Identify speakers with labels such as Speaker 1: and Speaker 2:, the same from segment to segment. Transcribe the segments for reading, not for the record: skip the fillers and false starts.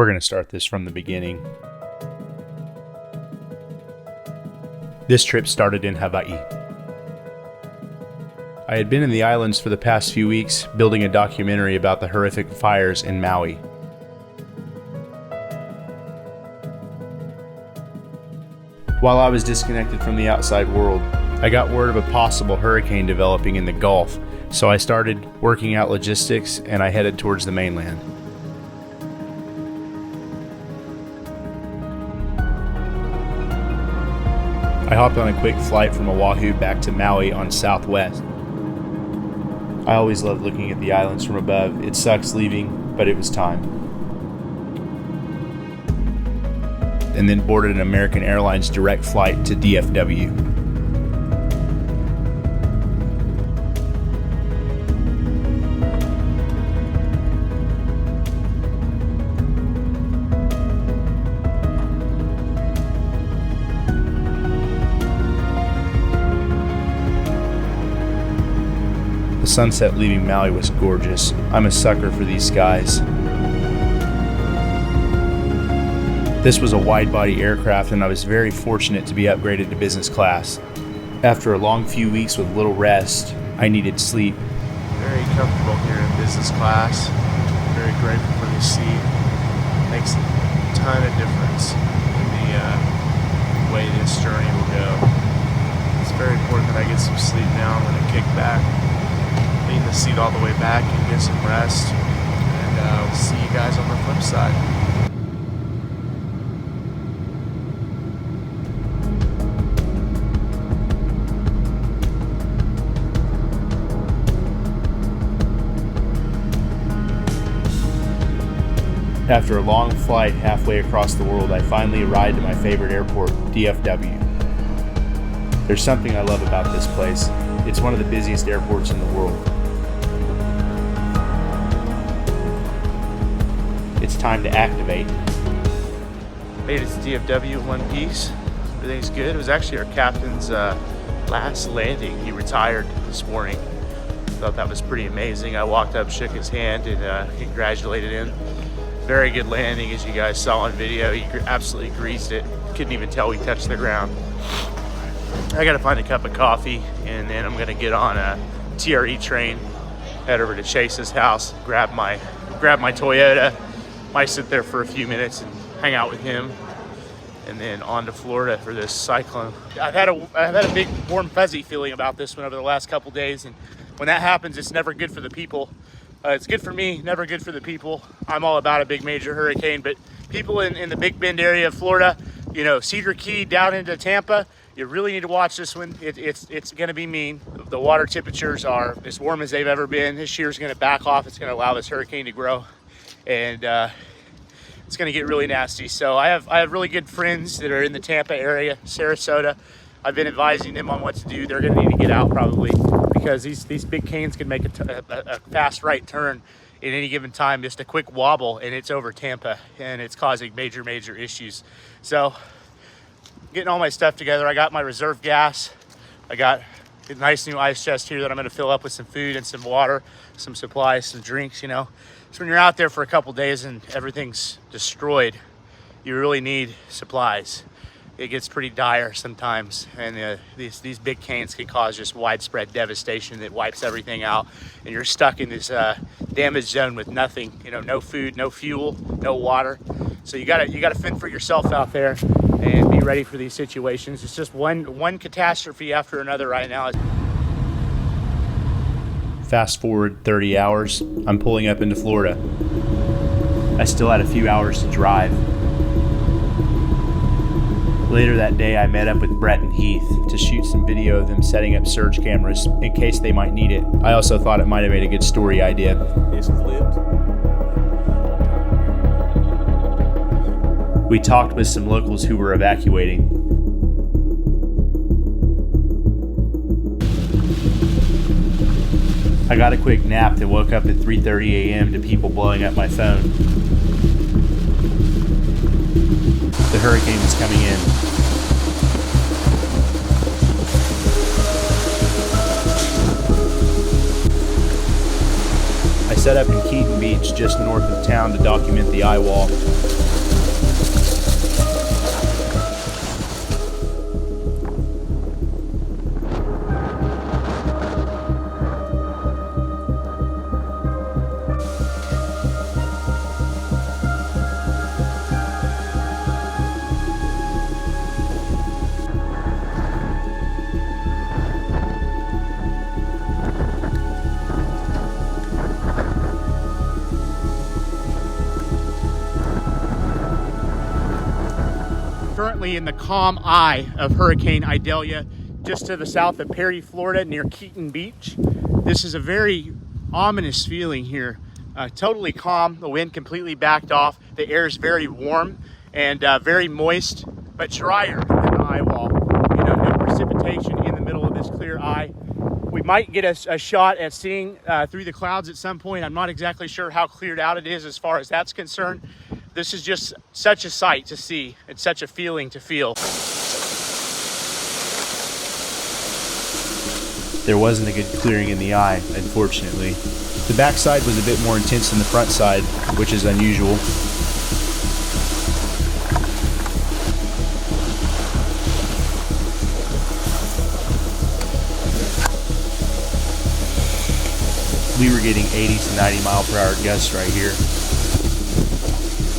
Speaker 1: We're going to start this from the beginning. This trip started in Hawaii. I had been in the islands for the past few weeks, building a documentary about the horrific fires in Maui. While I was disconnected from the outside world, I got word of a possible hurricane developing in the Gulf, so I started working out logistics and I headed towards the mainland. I hopped on a quick flight from Oahu back to Maui on Southwest. I always loved looking at the islands from above. It sucks leaving, but it was time. And then boarded an American Airlines direct flight to DFW. The sunset leaving Maui was gorgeous. I'm a sucker for these skies. This was a wide-body aircraft and I was very fortunate to be upgraded to business class. After a long few weeks with little rest, I needed sleep.
Speaker 2: Very comfortable here in business class. Very grateful for the seat. Makes a ton of difference in the way this journey will go. It's very important that I get some sleep now. I'm going to kick back, lean the seat all the way back and get some rest. And we'll see you guys on the flip side.
Speaker 1: After a long flight halfway across the world, I finally arrived at my favorite airport, DFW. There's something I love about this place. It's one of the busiest airports in the world. It's time to activate.
Speaker 2: Made it to DFW in one piece. Everything's good. It was actually our captain's last landing. He retired this morning. Thought that was pretty amazing. I walked up, shook his hand, and congratulated him. Very good landing, as you guys saw on video. He absolutely greased it. Couldn't even tell we touched the ground. I gotta find a cup of coffee, and then I'm gonna get on a TRE train, head over to Chase's house, grab my Toyota. Might sit there for a few minutes and hang out with him, and then on to Florida for this cyclone. I've had a big warm fuzzy feeling about this one over the last couple days, and when that happens, it's never good for the people. It's good for me, never good for the people. I'm all about a big major hurricane, but people in the Big Bend area of Florida, you know, Cedar Key down into Tampa, you really need to watch this one. It's going to be mean. The water temperatures are as warm as they've ever been. This year's going to back off. It's going to allow this hurricane to grow, and it's going to get really nasty. So I have really good friends that are in the Tampa area, Sarasota. I've been advising them on what to do. They're going to need to get out probably, because these big canes can make a fast right turn at any given time. Just a quick wobble and it's over Tampa, and it's causing major issues. So getting all my stuff together. I got my reserve gas. I got a nice new ice chest here that I'm going to fill up with some food and some water, some supplies, some drinks, you know. So when you're out there for a couple days and everything's destroyed, you really need supplies. It gets pretty dire sometimes, and these big canes can cause just widespread devastation that wipes everything out, and you're stuck in this damaged zone with nothing, you know, no food, no fuel, no water. So you gotta fend for yourself out there and be ready for these situations. It's just one catastrophe after another right now.
Speaker 1: Fast forward 30 hours, I'm pulling up into Florida. I still had a few hours to drive. Later that day, I met up with Brett and Heath to shoot some video of them setting up surge cameras in case they might need it. I also thought it might have made a good story idea.
Speaker 2: It's flipped.
Speaker 1: We talked with some locals who were evacuating. I got a quick nap and woke up at 3:30 a.m. to people blowing up my phone. The hurricane was coming in. I set up in Keaton Beach just north of town to document the eye wall.
Speaker 2: Currently in the calm eye of Hurricane Idalia, just to the south of Perry, Florida, near Keaton Beach. This is a very ominous feeling here. Totally calm, the wind completely backed off, the air is very warm and very moist, but drier than the eye wall. You know, no precipitation in the middle of this clear eye. We might get a shot at seeing through the clouds at some point. I'm not exactly sure how cleared out it is as far as that's concerned. This is just such a sight to see. It's such a feeling to feel.
Speaker 1: There wasn't a good clearing in the eye, unfortunately. The backside was a bit more intense than the front side, which is unusual. We were getting 80 to 90 mile per hour gusts right here.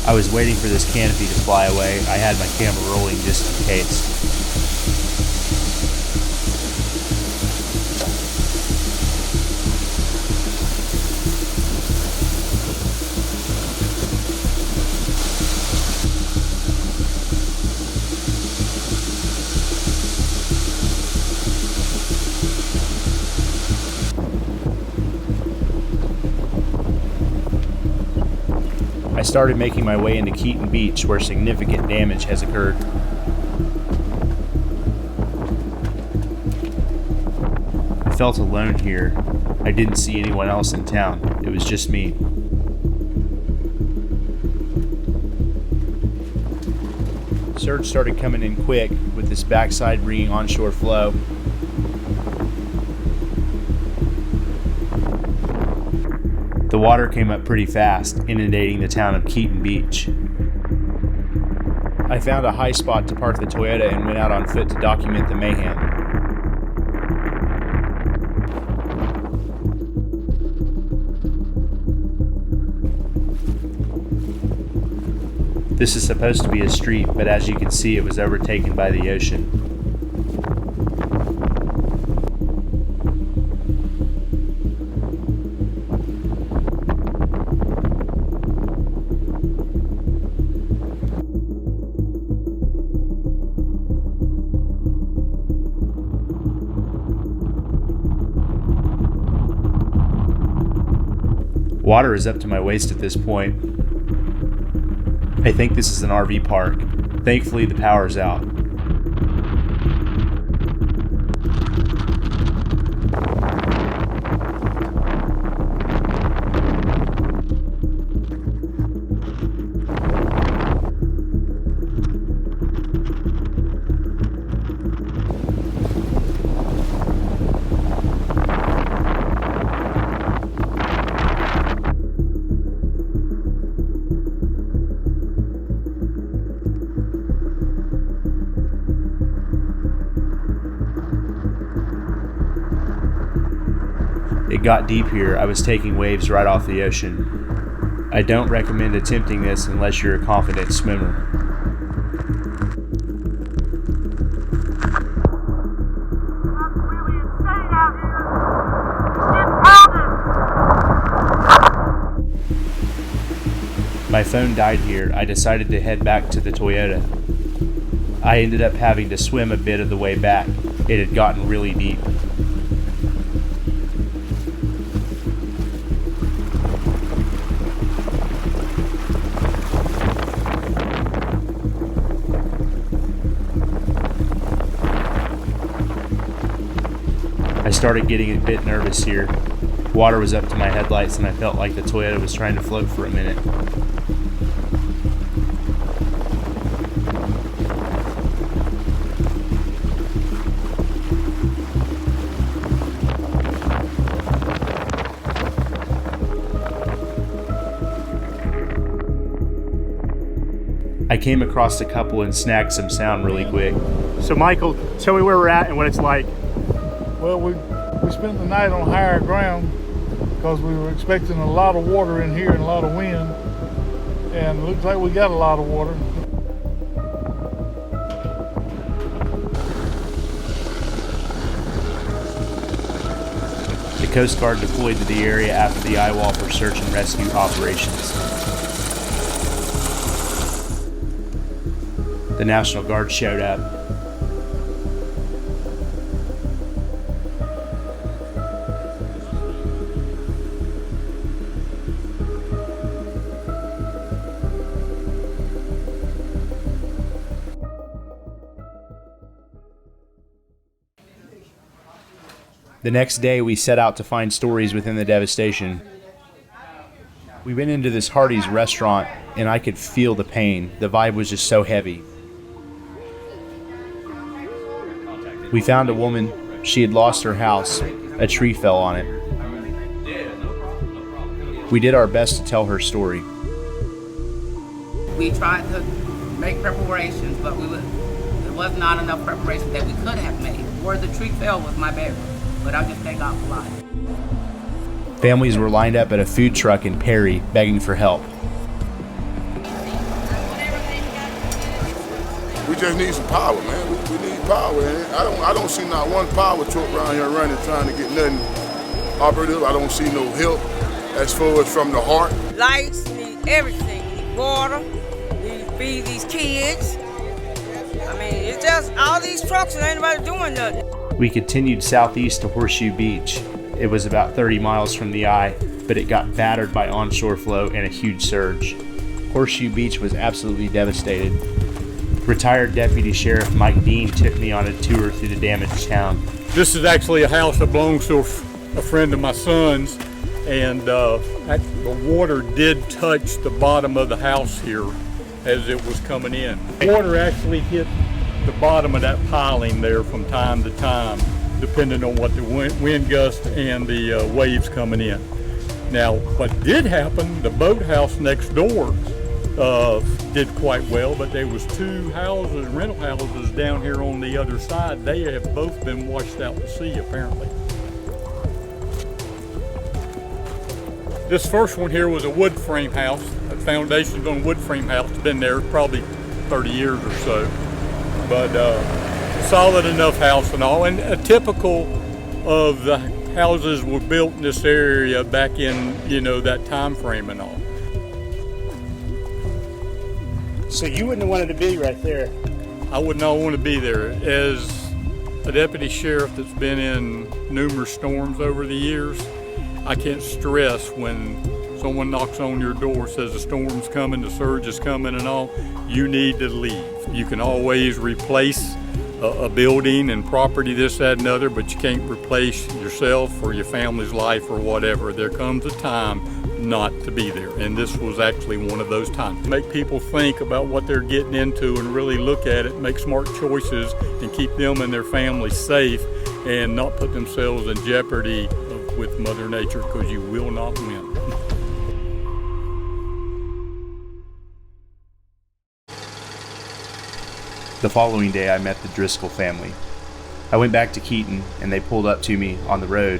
Speaker 1: I was waiting for this canopy to fly away. I had my camera rolling just in case. I started making my way into Keaton Beach, where significant damage has occurred. I felt alone here. I didn't see anyone else in town. It was just me. Surge started coming in quick, with this backside bringing onshore flow. The water came up pretty fast, inundating the town of Keaton Beach. I found a high spot to park the Toyota and went out on foot to document the mayhem. This is supposed to be a street, but as you can see, it was overtaken by the ocean. Water is up to my waist at this point. I think this is an RV park. Thankfully, the power's out. It got deep here. I was taking waves right off the ocean. I don't recommend attempting this unless you're a confident swimmer.
Speaker 3: That's really insane out here. It's getting pounded.
Speaker 1: My phone died here. I decided to head back to the Toyota. I ended up having to swim a bit of the way back. It had gotten really deep. I started getting a bit nervous here. Water was up to my headlights and I felt like the Toyota was trying to float for a minute. came across a couple and snagged some sound really quick.
Speaker 4: So Michael, tell me where we're at and what it's like.
Speaker 5: Well, we spent the night on higher ground because we were expecting a lot of water in here and a lot of wind. And it looks like we got a lot of water.
Speaker 1: The Coast Guard deployed to the area after the eye wall for search and rescue operations. The National Guard showed up. The next day, we set out to find stories within the devastation. We went into this Hardee's restaurant, and I could feel the pain. The vibe was just so heavy. We found a woman. She had lost her house. A tree fell on it. We did our best to tell her story.
Speaker 6: We tried to make preparations, but it was not enough preparation that we could have made. Where the tree fell was my bedroom. But I just thank God for life.
Speaker 1: Families were lined up at a food truck in Perry begging for help.
Speaker 7: We just need some power, man. We need power. And I don't see not one power truck around here running trying to get nothing operative. I don't see no help as far as from the heart.
Speaker 8: Lights, need everything. Need water, need to feed these kids. I mean, it's just all these trucks and ain't nobody doing nothing.
Speaker 1: We continued southeast to Horseshoe Beach. It was about 30 miles from the eye, but it got battered by onshore flow and a huge surge. Horseshoe Beach was absolutely devastated. Retired Deputy Sheriff Mike Dean took me on a tour through the damaged town.
Speaker 9: This is actually a house that belongs to a friend of my son's, and the water did touch the bottom of the house here as it was coming in. Water actually hit the bottom of that piling there from time to time, depending on what the wind gust and the waves coming in. Now, what did happen, the boathouse next door did quite well, but there was two houses, rental houses down here on the other side. They have both been washed out to sea, apparently. This first one here was a wood frame house. The foundation's on a wood frame house. It's been there probably 30 years or so. But solid enough house and all, and typical of the houses were built in this area back in, that time frame and all.
Speaker 4: So you wouldn't have wanted to be right there.
Speaker 9: I would not want to be there. As a deputy sheriff that's been in numerous storms over the years, I can't stress when someone knocks on your door, says the storm's coming, the surge is coming and all, you need to leave. You can always replace a building and property, this, that, and other, but you can't replace yourself or your family's life or whatever. There comes a time not to be there, and this was actually one of those times. Make people think about what they're getting into and really look at it, make smart choices, and keep them and their families safe and not put themselves in jeopardy with Mother Nature, because you will not win.
Speaker 1: The following day, I met the Driscoll family. I went back to Keaton, and they pulled up to me on the road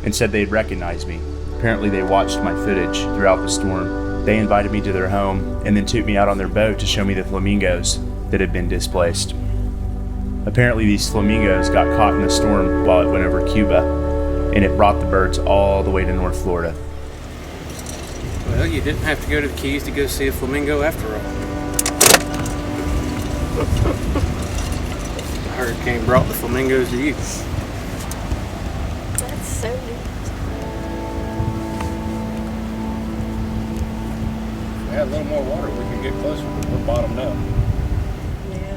Speaker 1: and said they'd recognize me. Apparently, they watched my footage throughout the storm. They invited me to their home and then took me out on their boat to show me the flamingos that had been displaced. Apparently, these flamingos got caught in the storm while it went over Cuba, and it brought the birds all the way to North Florida.
Speaker 10: Well, you didn't have to go to the Keys to go see a flamingo after all. The hurricane brought the flamingos to you.
Speaker 11: That's so neat.
Speaker 10: If we had a little more water, we could get closer, but we're bottomed up.
Speaker 11: Yeah.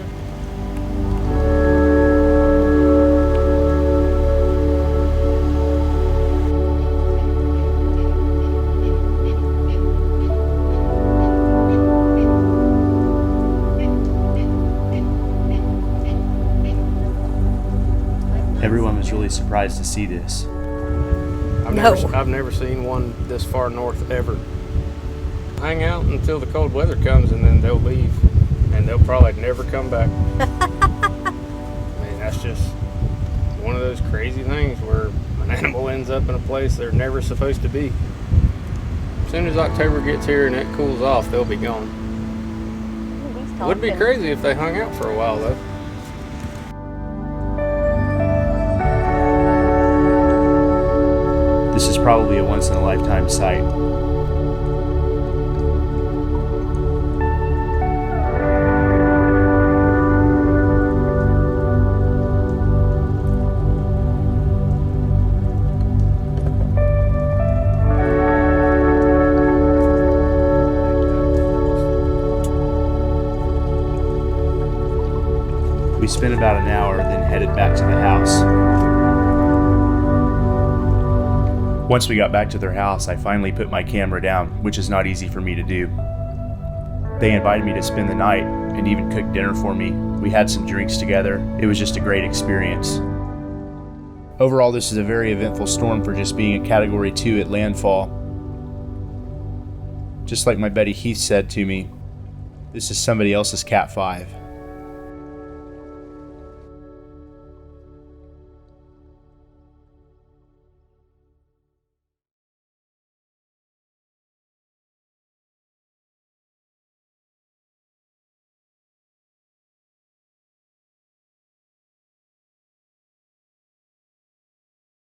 Speaker 1: Everyone was really surprised to see this.
Speaker 10: I've never seen one this far north ever. Hang out until the cold weather comes and then they'll leave. and they'll probably never come back. I mean, that's just one of those crazy things where an animal ends up in a place they're never supposed to be. As soon as October gets here and it cools off, they'll be gone. Would be crazy if they hung out for a while, though.
Speaker 1: This is probably a once-in-a-lifetime sight. We spent about an hour, then headed back to the house. Once we got back to their house, I finally put my camera down, which is not easy for me to do. They invited me to spend the night and even cooked dinner for me. We had some drinks together. It was just a great experience. Overall, this is a very eventful storm for just being a Category 2 at landfall. Just like my buddy Heath said to me, this is somebody else's Cat 5.